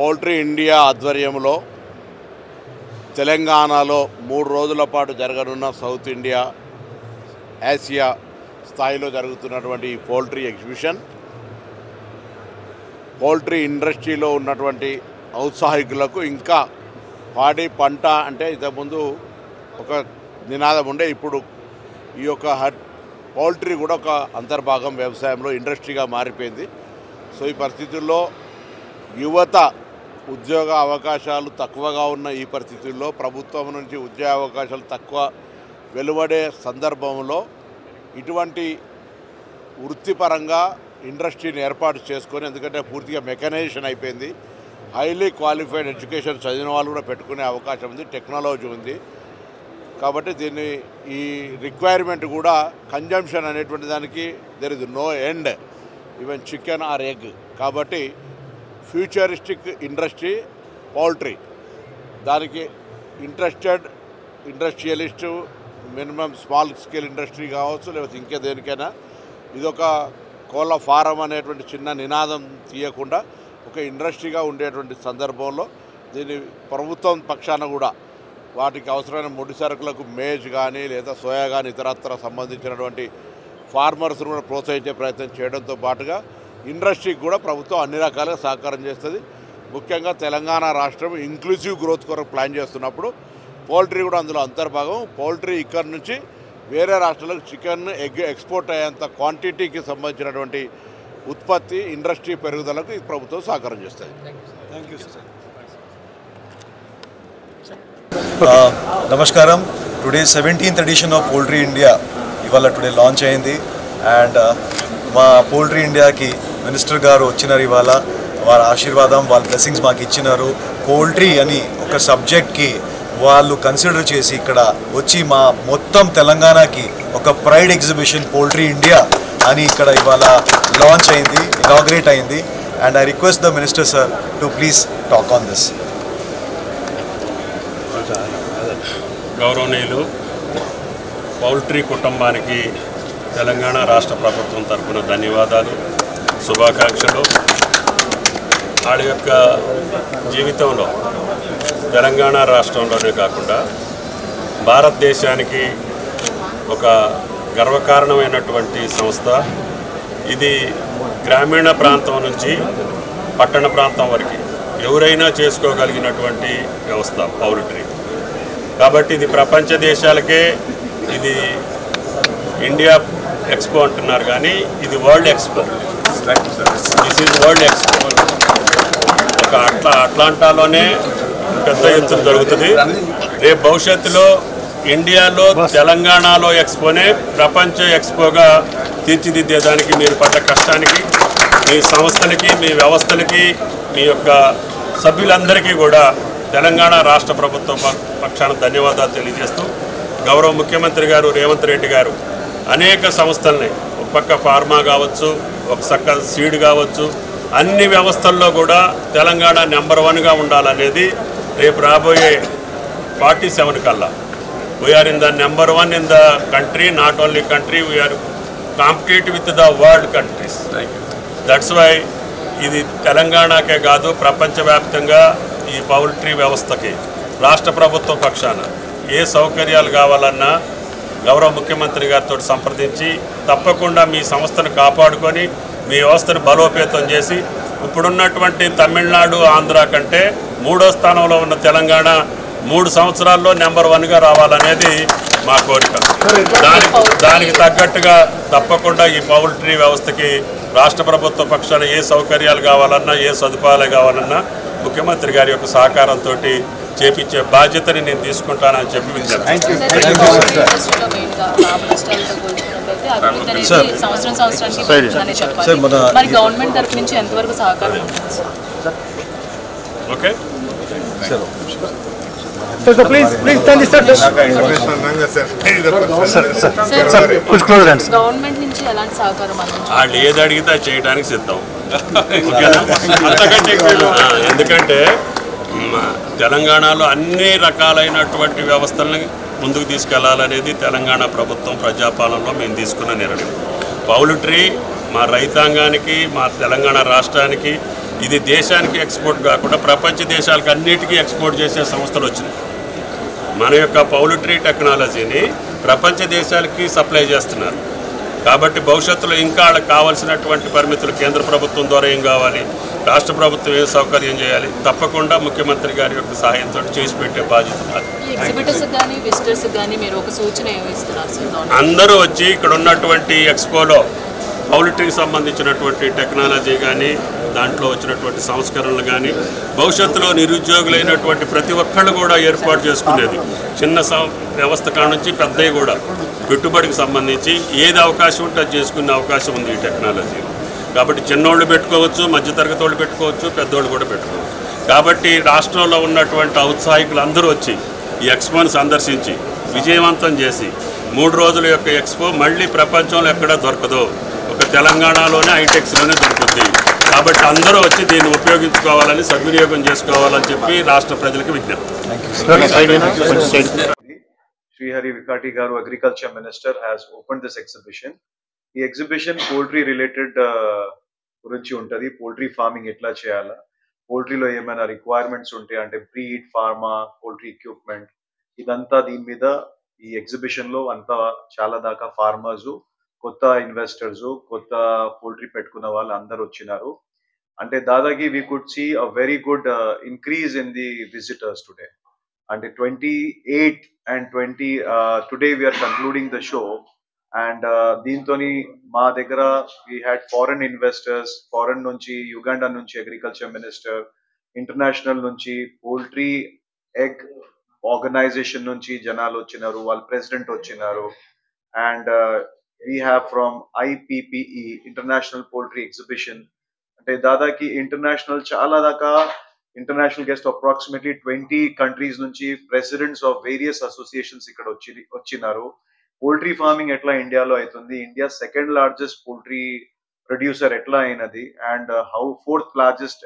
Poultry India ఆధ్వర్యంలో తెలంగాణలో 3 రోజుల పాటు జరగనున్న సౌత్ ఇండియా ఆసియా స్థాయిలో జరుగుతున్నటువంటి ఈ పౌల్ట్రీ ఎగ్జిబిషన్ పౌల్ట్రీ ఇండస్ట్రీలో ఉన్నటువంటి ఔత్సాహికులకు ఇంకా పాడి పంట అంటే ఇంతకుముందు ఒక నినాదం ఉండే, ఇప్పుడు ఈ యొక్క పౌల్ట్రీ కూడా ఒక అంతర్భాగం వ్యవసాయంలో ఇండస్ట్రీగా మారిపోయింది. సో ఈ పరిస్థితుల్లో యువత ఉద్యోగ అవకాశాలు తక్కువగా ఉన్న ఈ పరిస్థితుల్లో ప్రభుత్వం నుంచి ఉద్యోగ అవకాశాలు తక్కువ వెలువడే సందర్భంలో ఇటువంటి వృత్తిపరంగా ఇండస్ట్రీని ఏర్పాటు చేసుకొని, ఎందుకంటే పూర్తిగా మెకనైజేషన్ అయిపోయింది, హైలీ క్వాలిఫైడ్ ఎడ్యుకేషన్ చదివిన వాళ్ళు కూడా పెట్టుకునే అవకాశం ఉంది, టెక్నాలజీ ఉంది. కాబట్టి దీన్ని ఈ రిక్వైర్మెంట్ కూడా కన్జంప్షన్ అనేటువంటి దానికి there is no end, even chicken or egg. కాబట్టి ఫ్యూచరిస్టిక్ ఇండస్ట్రీ పౌల్ట్రీ, దానికి interested industrialist minimum small scale industry కావచ్చు, లేకపోతే ఇంకే దేనికైనా ఇదొక కోళ్ళ ఫారం అనేటువంటి చిన్న నినాదం తీయకుండా ఒక ఇండస్ట్రీగా ఉండేటువంటి సందర్భంలో దీని ప్రభుత్వం పక్షాన కూడా వాటికి అవసరమైన ముడి సరుకులకు మేజ్ కానీ లేదా సోయా కానీ ఇతరత్ర సంబంధించినటువంటి ఫార్మర్స్ను కూడా ప్రోత్సహించే ప్రయత్నం చేయడంతో పాటుగా ఇండస్ట్రీకి కూడా ప్రభుత్వం అన్ని రకాలుగా సహకారం చేస్తుంది. ముఖ్యంగా తెలంగాణ రాష్ట్రం ఇంక్లూసివ్ గ్రోత్ కొరకు ప్లాన్ చేస్తున్నప్పుడు పౌల్ట్రీ కూడా అందులో అంతర్భాగం. పౌల్ట్రీ ఇక్కడ నుంచి వేరే రాష్ట్రాలకు చికెన్ ఎగ్ ఎక్స్పోర్ట్ అయ్యేంత క్వాంటిటీకి సంబంధించినటువంటి ఉత్పత్తి ఇండస్ట్రీ పెరుగుదలకు ఈ ప్రభుత్వం సహకారం చేస్తుంది. Thank you sir. నమస్కారం. Today 17th edition of poultry India ఇవాళ టుడే లాంచ్ అయింది. అండ్ మా పౌల్ట్రీ ఇండియాకి మినిస్టర్ గారు వచ్చినారు. ఇవాళ వాళ్ళ ఆశీర్వాదం, వాళ్ళ బ్లెస్సింగ్స్ మాకు ఇచ్చినారు. పౌల్ట్రీ అని ఒక సబ్జెక్ట్కి వాళ్ళు కన్సిడర్ చేసి ఇక్కడ వచ్చి మా మొత్తం తెలంగాణకి ఒక ప్రైడ్ ఎగ్జిబిషన్ పౌల్ట్రీ ఇండియా అని ఇక్కడ ఇవాళ లాంచ్ అయింది, ఇనాగ్రేట్ అయింది. And I request the minister sir to please talk on this. గౌరవనీయులు, పౌల్ట్రీ కుటుంబానికి తెలంగాణ రాష్ట్ర ప్రభుత్వం తరఫున ధన్యవాదాలు, శుభాకాంక్షలు. వాళ్ళ యొక్క జీవితంలో తెలంగాణ రాష్ట్రంలోనే కాకుండా భారతదేశానికి ఒక గర్వకారణమైనటువంటి సంస్థ ఇది. గ్రామీణ ప్రాంతం నుంచి పట్టణ ప్రాంతం వరకు ఎవరైనా చేసుకోగలిగినటువంటి వ్యవస్థ పౌల్ట్రీ. కాబట్టి ఇది ప్రపంచ దేశాలకే ఇది ఇండియా ఎక్స్పో అంటున్నారు, కానీ ఇది world expo. This is world expo. ఒక అట్లాంటాలోనే పెద్ద ఎత్తున జరుగుతుంది. రేపు భవిష్యత్తులో ఇండియాలో తెలంగాణలో ఎక్స్పోనే ప్రపంచ ఎక్స్పోగా తీర్చిదిద్దేదానికి మీరు పడ్డ కష్టానికి, మీ సంస్థలకి, మీ వ్యవస్థలకి, మీ యొక్క సభ్యులందరికీ కూడా తెలంగాణ రాష్ట్ర ప్రభుత్వం పక్షాన ధన్యవాదాలు తెలియజేస్తూ, గౌరవ ముఖ్యమంత్రి గారు రేవంత్ రెడ్డి గారు అనేక సంస్థల్ని, ఒక పక్క ఫార్మా కావచ్చు, ఒక పక్క సీడ్ కావచ్చు, అన్ని వ్యవస్థల్లో కూడా తెలంగాణ నెంబర్ 1గా ఉండాలనేది రేపు రాబోయే 47 కల్లా we are in the number 1 in the country. Not only country, we are competitive with the world countries. That's why ఇది తెలంగాణకే కాదు ప్రపంచవ్యాప్తంగా ఈ పౌల్ట్రీ వ్యవస్థకి రాష్ట్ర ప్రభుత్వ పక్షాన ఏ సౌకర్యాలు కావాలన్నా గౌరవ ముఖ్యమంత్రి గారితో సంప్రదించి తప్పకుండా మీ సంస్థను కాపాడుకొని మీ వ్యవస్థను బలోపేతం చేసి ఇప్పుడున్నటువంటి తమిళనాడు, ఆంధ్ర కంటే 3వ స్థానంలో ఉన్న తెలంగాణ 3 సంవత్సరాల్లో నెంబర్ 1గా రావాలనేది మా కోరిక. దానికి తగ్గట్టుగా తప్పకుండా ఈ పౌల్ట్రీ వ్యవస్థకి రాష్ట్ర ప్రభుత్వ పక్షాన ఏ సౌకర్యాలు కావాలన్నా, ఏ సదుపాయాలు కావాలన్నా ముఖ్యమంత్రి గారి యొక్క సహకారంతో చేపించే బాధ్యతని నేను తీసుకుంటానని చెప్పి గవర్నమెంట్ తరఫు నుంచి ఎంతవరకు సహకారం ఓకే. గవర్నమెంట్ నుంచి ఎలాంటి సహకారం వాళ్ళు ఏది అడిగితే చేయడానికి సిద్ధం. ఓకేనా? అంతకంటే ఎందుకంటే తెలంగాణలో అన్ని రకాలైనటువంటి వ్యవస్థలను ముందుకు తీసుకెళ్లాలనేది తెలంగాణ ప్రభుత్వం ప్రజాపాలనలో మేము తీసుకున్న నిర్ణయం. పౌల్ట్రీ మా రైతాంగానికి, మా తెలంగాణ రాష్ట్రానికి ఇది దేశానికి ఎక్స్పోర్ట్ కాకుండా ప్రపంచ దేశాలకు అన్నిటికీ ఎక్స్పోర్ట్ చేసే సంస్థలు వచ్చినాయి. మన యొక్క పౌల్ట్రీ టెక్నాలజీని ప్రపంచ దేశాలకి సప్లై చేస్తున్నారు. కాబట్టి భవిష్యత్తులో ఇంకా వాళ్ళకి కావాల్సినటువంటి పరిమితులు కేంద్ర ప్రభుత్వం ద్వారా ఏం కావాలి, రాష్ట్ర ప్రభుత్వం ఏం సౌకర్యం చేయాలి, తప్పకుండా ముఖ్యమంత్రి గారి యొక్క సహాయంతో చేసి పెట్టే బాధ్యత. అందరూ వచ్చి ఇక్కడ ఉన్నటువంటి ఎక్స్పోలో పౌల్ట్రీకి సంబంధించినటువంటి టెక్నాలజీ కానీ దాంట్లో వచ్చినటువంటి సంస్కరణలు కానీ భవిష్యత్తులో నిరుద్యోగులైనటువంటి ప్రతి ఒక్కళ్ళు కూడా ఏర్పాటు చేసుకునేది. చిన్న వ్యవస్థ కాడ నుంచి పెద్దవి కూడా పెట్టుబడికి సంబంధించి ఏది అవకాశం ఉంటే అది చేసుకునే అవకాశం ఉంది ఈ టెక్నాలజీ. కాబట్టి చిన్నోళ్ళు పెట్టుకోవచ్చు, మధ్యతరగతి వాళ్ళు పెట్టుకోవచ్చు, పెద్దోళ్ళు కూడా పెట్టుకోవచ్చు. కాబట్టి రాష్ట్రంలో ఉన్నటువంటి ఔత్సాహికులు అందరూ వచ్చి ఈ ఎక్స్పోని సందర్శించి విజయవంతం చేసి 3 రోజుల యొక్క ఎక్స్పో మళ్ళీ ప్రపంచంలో ఎక్కడా దొరకదు, ఒక తెలంగాణలోనే హైటెక్స్లోనే దొరుకుతుంది. కాబట్టి అందరూ వచ్చి దీన్ని ఉపయోగించుకోవాలని, సద్వినియోగం చేసుకోవాలని చెప్పి రాష్ట్ర ప్రజలకు విజ్ఞప్తి. Srihari Vikati Garu, Agriculture Minister, has opened this exhibition. The exhibition poultry related గురించి ఉంటుంది. పోల్ట్రీ ఫార్మింగ్ ఎట్లా చేయాలా, పోల్ట్రీలో ఏమైనా రిక్వైర్మెంట్స్ ఉంటే అంటే బ్రీడ్, ఫార్మా, పోల్ట్రీ ఎక్విప్మెంట్, ఇదంతా దీని మీద ఈ ఎగ్జిబిషన్ లో అంతా చాలా దాకా ఫార్మర్స్, కొత్త ఇన్వెస్టర్స్, కొత్త పోల్ట్రీ పెట్టుకున్న వాళ్ళు అందరు వచ్చినారు. అంటే దాదాపు we could see a very good increase in the visitors today. అంటే 28 and 20 today we are concluding the show. And దీంతోని మా దగ్గర we had foreign investors, foreign నుంచి యుగాండా నుంచి అగ్రికల్చర్ మినిస్టర్, ఇంటర్నేషనల్ నుంచి పోల్ట్రీ ఎగ్ ఆర్గనైజేషన్ నుంచి జనాలు వచ్చినారు, వాళ్ళ ప్రెసిడెంట్ వచ్చినారు. And we have from IPPE, international poultry exhibition. అంటే దాదాపు ఇంటర్నేషనల్ చాలా దాకా ఇంటర్నేషనల్ గెస్ట్ అప్రాక్సిమేట్లీ 20 కంట్రీస్ నుంచి ప్రెసిడెంట్స్ ఆఫ్ వేరియస్ అసోసియేషన్స్ ఇక్కడ వచ్చినారు. పోల్ట్రీ ఫార్మింగ్ ఎట్లా ఇండియాలో అవుతుంది, India 2nd largest poultry producer ఎట్లా అయినది, and 4th largest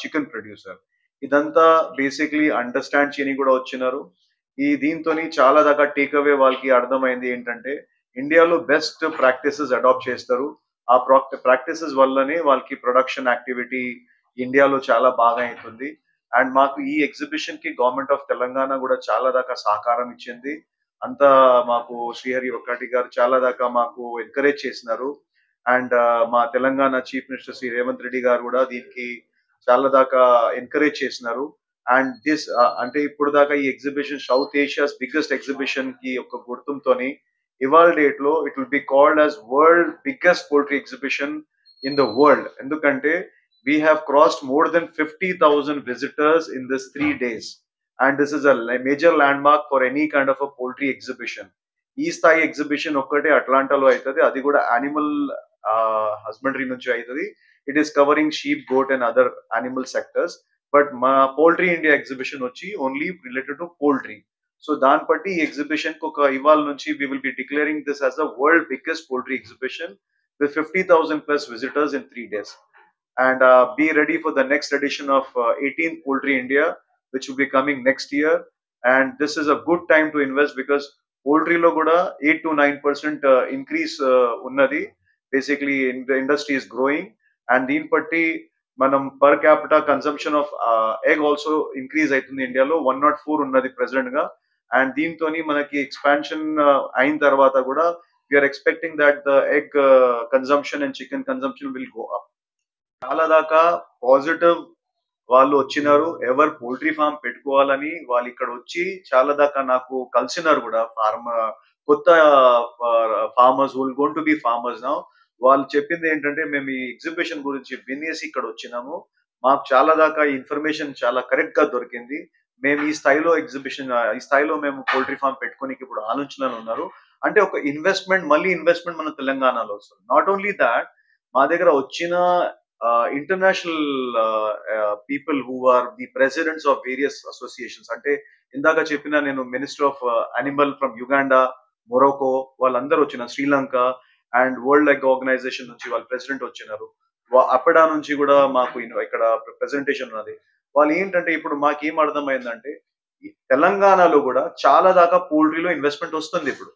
chicken producer, ఇదంతా బేసిక్లీ అండర్స్టాండ్ చేయని కూడా వచ్చినారు. ఈ దీంతో చాలా దాకా టేక్ అవే వాళ్ళకి అర్థమైంది ఏంటంటే ఇండియాలో బెస్ట్ ప్రాక్టీసెస్ అడాప్ట్ చేస్తారు. ఆ ప్రాక్టీసెస్ వల్లనే వాళ్ళకి ప్రొడక్షన్ యాక్టివిటీ ఇండియాలో చాలా బాగా అవుతుంది. అండ్ మాకు ఈ ఎగ్జిబిషన్ కి గవర్నమెంట్ ఆఫ్ తెలంగాణ కూడా చాలా దాకా సహకారం ఇచ్చింది. అంతా మాకు శ్రీహరి ఒకటి గారు చాలా దాకా మాకు ఎంకరేజ్ చేసినారు. అండ్ మా తెలంగాణ చీఫ్ మినిస్టర్ శ్రీ రేవంత్ రెడ్డి గారు కూడా దీనికి చాలా దాకా ఎంకరేజ్ చేసినారు. అండ్ దిస్ అంటే ఇప్పుడు దాకా ఈ exhibition south Asia's biggest exhibition కి ఒక గుర్తుంతోని ఇవాళ డేట్ లో it will be called as world biggest poultry exhibition in the world. ఎందుకంటే we have crossed more than 50,000 visitors in this 3 days, and this is a major landmark for any kind of a poultry exhibition. East Thai exhibition okkate Atlanta lo aitadi, adi kuda animal husbandry nunchi aitadi. It is covering sheep, goat and other animal sectors, but ma poultry India exhibition vachi only related to poultry. So dan patti exhibition ko ival nunchi we will be declaring this as the world biggest poultry exhibition with 50,000 plus visitors in 3 days. And be ready for the next edition of 18th Poultry India, which will be coming next year. And this is a good time to invest because poultry lo kuda 8 to 9% increase unnadi. Basically the industry is growing, and deen patti manam per capita consumption of egg also increase aitundi India lo 104 unnadi present ga. And deen toni manaki expansion ayin tarvata kuda we are expecting that the egg consumption and chicken consumption will go up. చాలా దాకా positive వాళ్ళు వచ్చినారు. ఎవరు poultry form పెట్టుకోవాలని వాళ్ళు ఇక్కడ వచ్చి చాలా దాకా నాకు కలిసినారు కూడా. కొత్త farmers will gone to be farmers now. వాళ్ళు చెప్పింది ఏంటంటే మేము ఈ ఎగ్జిబిషన్ గురించి వినేసి ఇక్కడ వచ్చినాము, మాకు చాలా దాకా ఇన్ఫర్మేషన్ చాలా కరెక్ట్ గా దొరికింది, మేము ఈ స్థాయిలో ఈ స్థాయిలో మేము పోల్ట్రీ ఫామ్ పెట్టుకోనికి ఇప్పుడు ఆలోచనలు ఉన్నారు. అంటే ఒక ఇన్వెస్ట్మెంట్, మళ్ళీ ఇన్వెస్ట్మెంట్ మన తెలంగాణలో వస్తుంది. నాట్ ఓన్లీ దాట్, మా దగ్గర వచ్చిన international people who are the presidents of various associations, ante indaga cheppina nenu minister of animal from Uganda, Morocco, vallandaru vachina, Sri Lanka and World Egg Organization nunchi వాళ్ళ president వచ్చినారు. అప్పడా నుంచి కూడా మాకు ఇక్కడ presentation ఉన్నది. వాళ్ళు ఏంటంటే ఇప్పుడు మాకు ఏం అర్థమైందంటే తెలంగాణలో కూడా చాలా దాకా పోల్ట్రీలో ఇన్వెస్ట్మెంట్ వస్తుంది. ఇప్పుడు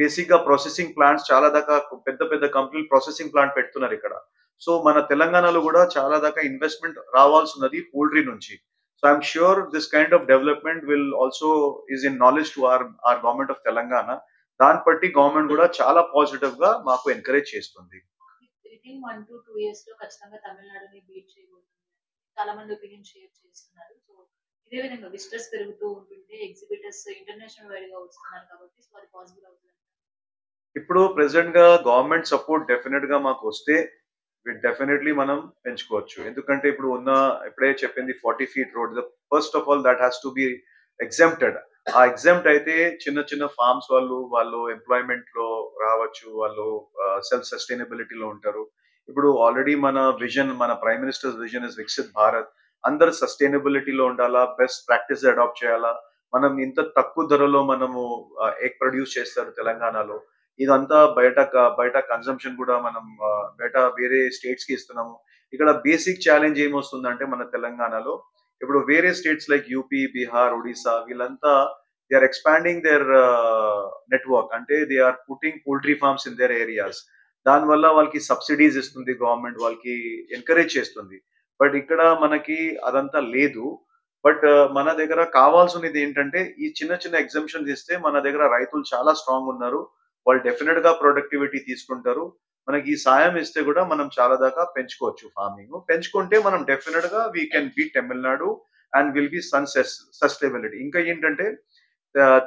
బేసిక్ గా ప్రాసెసింగ్ ప్లాంట్స్ చాలా దాకా పెద్ద పెద్ద కంపెనీలు ప్రాసెసింగ్ ప్లాంట్ పెడుతున్నారు ఇక్కడ. సో మన తెలంగాణలో కూడా చాలా దాకా ఇన్వెస్ట్మెంట్ రావాల్సినది పోల్ట్రీ నుంచి. So I'm sure this kind of development will also is in knowledge to our government of Telangana. దాన్ని బట్టి గవర్నమెంట్ కూడా చాలా పాజిటివ్ గా మాకు ఎంకరేజ్ చేస్తుంది. వితిన్ 1 to 2 years లో ఖచ్చితంగా తమిళనాడుని బీట్ చేయబోతుంది. చాలా మంది ఒపీనియన్ షేర్ చేస్తున్నారు. సో ఇదే విధంగా విజిటర్స్ పెరుగుతూ ఉంటుంటే ఎగ్జిబిటర్స్ ఇంటర్నేషనల్ వైడ్ గా వస్తున్నారు కాబట్టి సో అది పాసిబుల్ అవుతుంది. ఇప్పుడు ప్రెసెంట్ గా గవర్నమెంట్ సపోర్ట్ డెఫినెట్ గా మాకు వస్తే డెఫినెట్లీ మనం పెంచుకోవచ్చు. ఎందుకంటే ఇప్పుడు ఇప్పుడే చెప్పింది 40 feet road. First of all that has to be exempted. ఆ ఎగ్జెంప్ట్ అయితే చిన్న చిన్న ఫార్మ్స్ వాళ్ళు ఎంప్లాయ్మెంట్ లో రావచ్చు, వాళ్ళు సెల్ఫ్ సస్టైనబిలిటీలో ఉంటారు. ఇప్పుడు ఆల్రెడీ మన prime ministers vision is Viksit Bharat. అందరు సస్టైనబిలిటీలో ఉండాలా, బెస్ట్ ప్రాక్టీస్ అడాప్ట్ చేయాలా. మనం ఇంత తక్కువ ధరలో మనము ఎగ్ ప్రొడ్యూస్ చేస్తారు తెలంగాణలో. ఇదంతా బయట కన్సంప్షన్ కూడా మనం బయట వేరే స్టేట్స్ కి ఇస్తున్నాము. ఇక్కడ బేసిక్ ఛాలెంజ్ ఏమొస్తుందంటే మన తెలంగాణలో ఇప్పుడు వేరే states like UP, Bihar, Odisha వీళ్ళంతా they are expanding their network. అంటే they are putting poultry farms in their areas. దానివల్ల వాళ్ళకి సబ్సిడీస్ ఇస్తుంది గవర్నమెంట్, వాళ్ళకి ఎంకరేజ్ చేస్తుంది. బట్ ఇక్కడ మనకి అదంతా లేదు. బట్ మన దగ్గర కావాల్సినది ఏంటంటే ఈ చిన్న చిన్న ఎగ్జంప్షన్స్ ఇస్తే మన దగ్గర రైతులు చాలా స్ట్రాంగ్ ఉన్నారు. వాళ్ళు డెఫినెట్ గా ప్రొడక్టివిటీ తీసుకుంటారు. మనకి ఈ సాయం ఇస్తే కూడా మనం చాలా దాకా పెంచుకోవచ్చు. ఫార్మింగ్ పెంచుకుంటే మనం డెఫినెట్ గా we can beat Tamil Nadu and will be sustainability. ఇంకా ఏంటంటే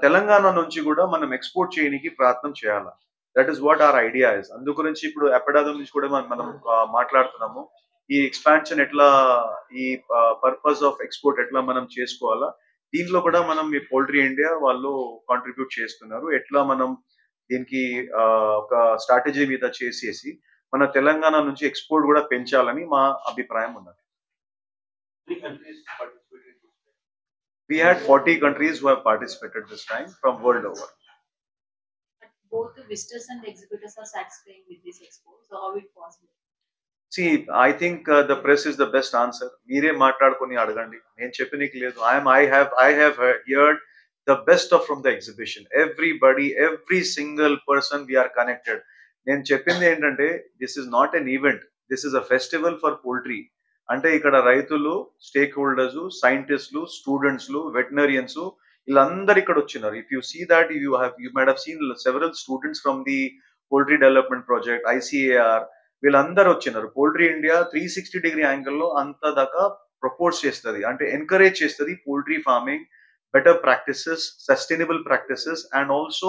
తెలంగాణ నుంచి కూడా మనం ఎక్స్పోర్ట్ చేయడానికి ప్రయత్నం చేయాలి. That is what hour idea is. అందు గురించి ఇప్పుడు ఎప్పటిదాకా నుంచి కూడా మనం మాట్లాడుతున్నాము. ఈ ఎక్స్పాన్షన్ ఎట్లా, ఈ పర్పస్ ఆఫ్ ఎక్స్పోర్ట్ ఎట్లా మనం చేసుకోవాలా. దీంట్లో కూడా మనం ఈ పోల్ట్రీ ఇండియా వాళ్ళు కాంట్రిబ్యూట్ చేస్తున్నారు. ఎట్లా మనం దీనికి ఒక స్ట్రాటజీ మీద చేసేసి మన తెలంగాణ నుంచి ఎక్స్పోర్ట్ కూడా పెంచాలని మా అభిప్రాయం ఉన్నది. We had 40 countries who have participated this time from world over. But both the visitors and exhibitors are satisfying with this expo. So how it possible? See, I think the press is the best answer. మీరే మాట్లాడుకొని అడగండి, నేను చెప్పనీకి లేదు. I have heard the best of from the exhibition. Everybody, every single person we are connected. నేను చెప్పింది ఏంటంటే this is not an event, this is a festival for poultry. అంటే ఇక్కడ రైతులు, స్టేక్ హోల్డర్స్, సైంటిస్టులు, స్టూడెంట్స్లు, వెటనరియన్స్ వీళ్ళందరూ ఇక్కడ వచ్చినారు. If you see that you might have seen several students from the poultry development project, ICAR వీళ్ళందరూ వచ్చినారు. పోల్ట్రీ ఇండియా 360 యాంగిల్లో అంత దాకా ప్రపోజ్ చేస్తుంది, అంటే ఎంకరేజ్ చేస్తుంది poultry farming, better practices, sustainable practices, and also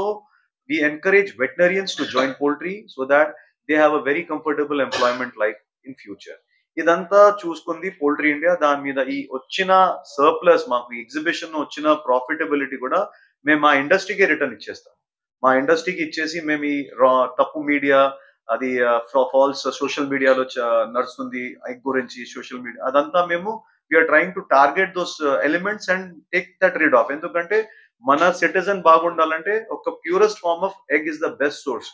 we encourage veterinarians to join poultry so that they have a very comfortable employment life in future. ఇదంతా చూసుకుంది పోల్ట్రీ ఇండియా. దాని మీద ఈ వచ్చిన సర్ప్లస్, మాకు ఎగ్జిబిషన్ వచ్చిన ప్రాఫిటబిలిటీ కూడా మేము మా ఇండస్ట్రీకే రిటర్న్ ఇచ్చేస్తాం. మా ఇండస్ట్రీకి ఇచ్చేసి మేము ఈ తప్పు మీడియా, అది ఫాల్స్ సోషల్ మీడియాలో నడుస్తుంది ఎగ్ గురించి సోషల్ మీడియా, అదంతా మేము we are trying to target those elements and take that rid of. ఎందుకంటే మన సిటిజన్ బాగుండాలంటే ఒక purest form of egg is the best source.